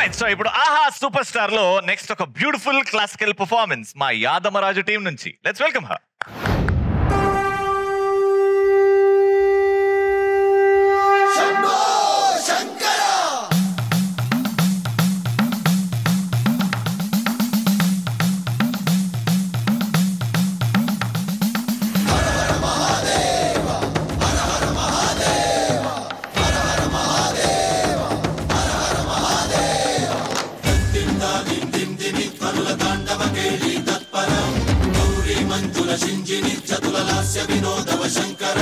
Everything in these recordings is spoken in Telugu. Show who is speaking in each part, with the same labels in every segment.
Speaker 1: రైట్. సో ఇప్పుడు ఆహా సూపర్ స్టార్ లో నెక్స్ట్ ఒక బ్యూటిఫుల్ క్లాసికల్ పర్ఫార్మెన్స్ మా యాదమరాజు టీం నుంచి. Let's welcome her.
Speaker 2: శింజిని చతుల లాస్య వినోదవ శంకర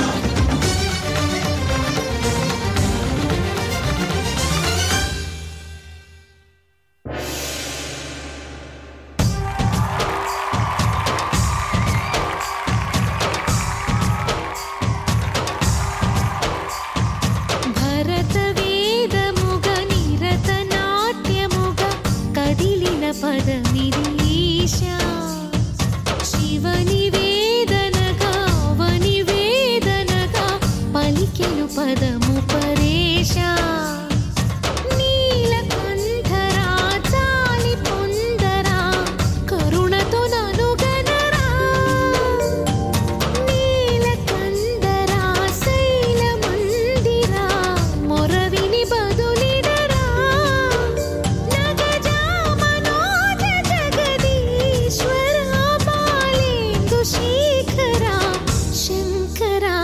Speaker 3: భరత వేదముగ నిరత నాట్యముగ కదిలిన పదమిది ఈశా శివని వేదనగా వని వేదనగా పలికెను పదము పరేశా నీలకంఠరా చాలి పొందరా కరుణతో ననుగనరా నీలకందరా శైల మందిరా మొరవిని బదులిడరా నగజా మనోజ జగదీశ్వరా బాలేందు శేఖరా శంకరా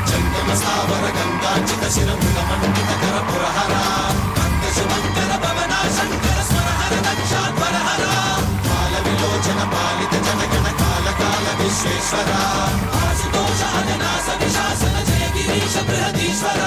Speaker 2: చందన స్థావర గంగాచిత శిరముల మండిత కర పురహర అంత శుభంకర భవన శంకర స్వరహర దక్షాధ్వరహర కాల విలోచన పాలిత జనగణ కాల కాల విశ్వేశ్వర ఆశుతోష అజనాస విశాసన జయ గిరీశ బృహదీశ్వర